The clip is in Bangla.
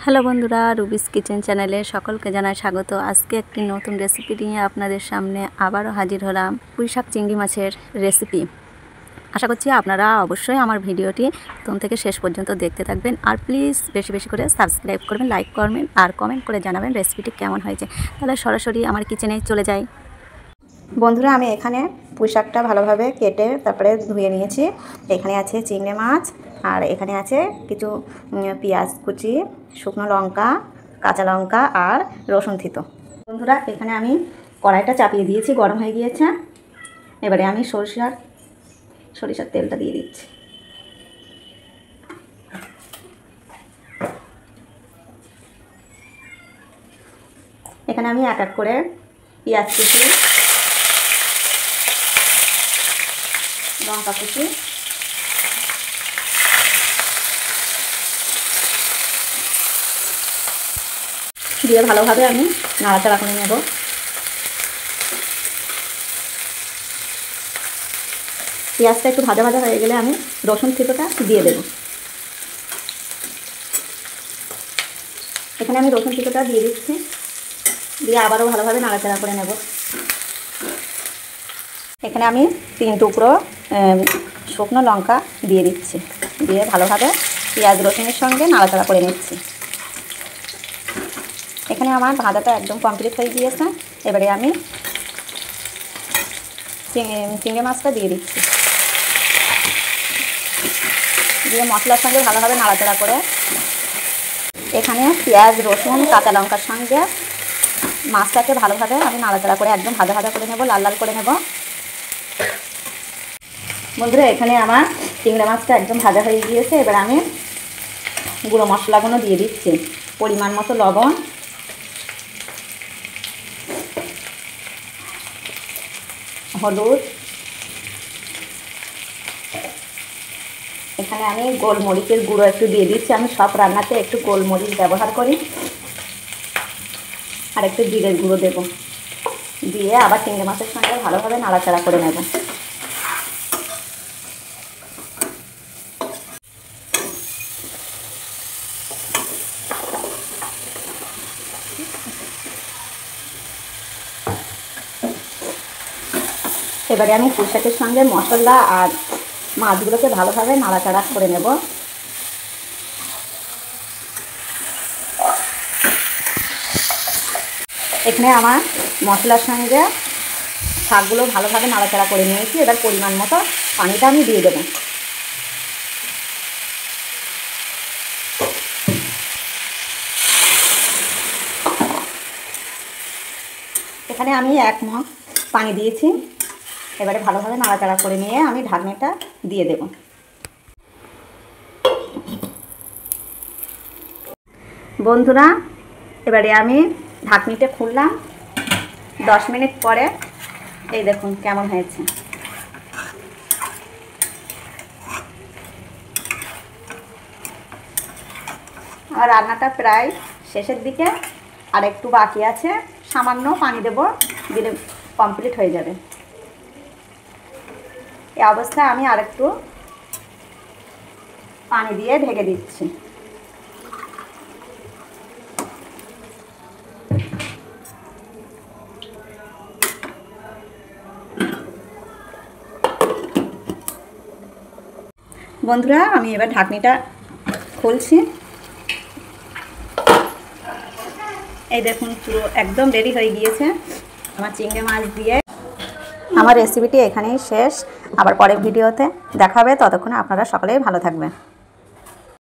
হ্যালো বন্ধুরা, রুবিস কিচেন চ্যানেলে সকলকে জানাই স্বাগত। আজকে একটি নতুন রেসিপি নিয়ে আপনাদের সামনে আবারও হাজির হলাম। পুঁইশাক চিংড়ি মাছের রেসিপি। আশা করছি আপনারা অবশ্যই আমার ভিডিওটি প্রথম থেকে শেষ পর্যন্ত দেখতে থাকবেন। আর প্লিজ বেশি বেশি করে সাবস্ক্রাইব করবেন, লাইক করবেন আর কমেন্ট করে জানাবেন রেসিপিটি কেমন হয়েছে। তাহলে সরাসরি আমার কিচেনে চলে যাই। বন্ধুরা, আমি এখানে পুঁইশাকটা ভালোভাবে কেটে তারপরে ধুয়ে নিয়েছি। এখানে আছে চিংড়ি মাছ, আর এখানে আছে কিছু পেঁয়াজ কুচি, শুকনো লঙ্কা, কাঁচা লঙ্কা আর রসুন থিতো। বন্ধুরা, এখানে আমি কড়াইটা চাপিয়ে দিয়েছি, গরম হয়ে গিয়েছে। এবারে আমি সরিষার তেলটা দিয়ে দিচ্ছি। এখানে আমি এক এক করে পেঁয়াজ কুচি, লঙ্কা কুচি, দিয়ে ভালোভাবে আমি নাড়াচাড়া করে নেব। পেঁয়াজটা একটু ভাজা ভাজা হয়ে গেলে আমি রসুন থিতোটা দিয়ে দেব। এখানে আমি রসুন থিতোটা দিয়ে দিচ্ছি, দিয়ে আবারও ভালোভাবে নাড়াচাড়া করে নেব। এখানে আমি 3 টুকরো শুকনো লঙ্কা দিয়ে দিচ্ছি, দিয়ে ভালোভাবে পেঁয়াজ রসুনের সঙ্গে নাড়াচাড়া করে নিচ্ছি। এখানে আমার ভাজাটা একদম কমপ্লিট হয়ে গিয়েছে। এবারে আমি চিংড়ি মাছটা দিয়ে দিচ্ছি, দিয়ে মশলার সঙ্গে ভালোভাবে নাড়াচাড়া করে এখানে পেঁয়াজ রসুন কাঁচা লঙ্কার সঙ্গে মাছটাকে ভালোভাবে আমি নাড়াচাড়া করে একদম ভাজা ভাজা করে নেব, লাল লাল করে নেব। বন্ধুরা, এখানে আমার চিংড়ি মাছটা একদম ভাজা হয়ে গিয়েছে। এবার আমি গুঁড়ো মশলাগুলো দিয়ে দিচ্ছি। পরিমাণ মতো লবণ, হলুদ, এখানে আমি গোলমরিচের গুঁড়ো একটু দিয়ে দিচ্ছি। আমি সব রান্নাতে একটু গোলমরিচ ব্যবহার করি, আর একটু জিরের গুঁড়ো দেব। দিয়ে আবার চিংড়ি মাছের সঙ্গে ভালোভাবে নাড়াচাড়া করে নেব। এবারে আমি পুঁইশাকের সঙ্গে মশলা আর মাছগুলোকে ভালোভাবে নাড়াচাড়া করে নেব। এখানে আমার মশলার সঙ্গে শাকগুলো ভালোভাবে নাড়াচাড়া করে নিয়েছি। এবার পরিমাণ মতো পানিটা আমি দিয়ে দেব। এখানে আমি 1 মগ পানি দিয়েছি। এবারে ভালোভাবে নাড়াচাড়া করে নিয়ে আমি ঢাকনাটা দিয়ে দেব। বন্ধুরা, এবারে আমি ঢাকনিটা খুললাম। 10 মিনিট পরে এই দেখুন কেমন হয়েছে। আর রান্নাটা প্রায় শেষের দিকে, আর একটু বাকি আছে। সামান্য পানি দেব, দিলে কমপ্লিট হয়ে যাবে। এই অবস্থায় আমি আরেকটু পানি দিয়ে ঢেকে দিচ্ছি। বন্ধুরা, আমি এবার ঢাকনিটা খুলছি। এই দেখুন পুরো একদম রেডি হয়ে গিয়েছে আমার চিংড়ি মাছ দিয়ে। আমার রেসিপিটি এখানেই শেষ। আবার পরের ভিডিওতে দেখা হবে। ততক্ষণে আপনারা সকলেই ভালো থাকবেন।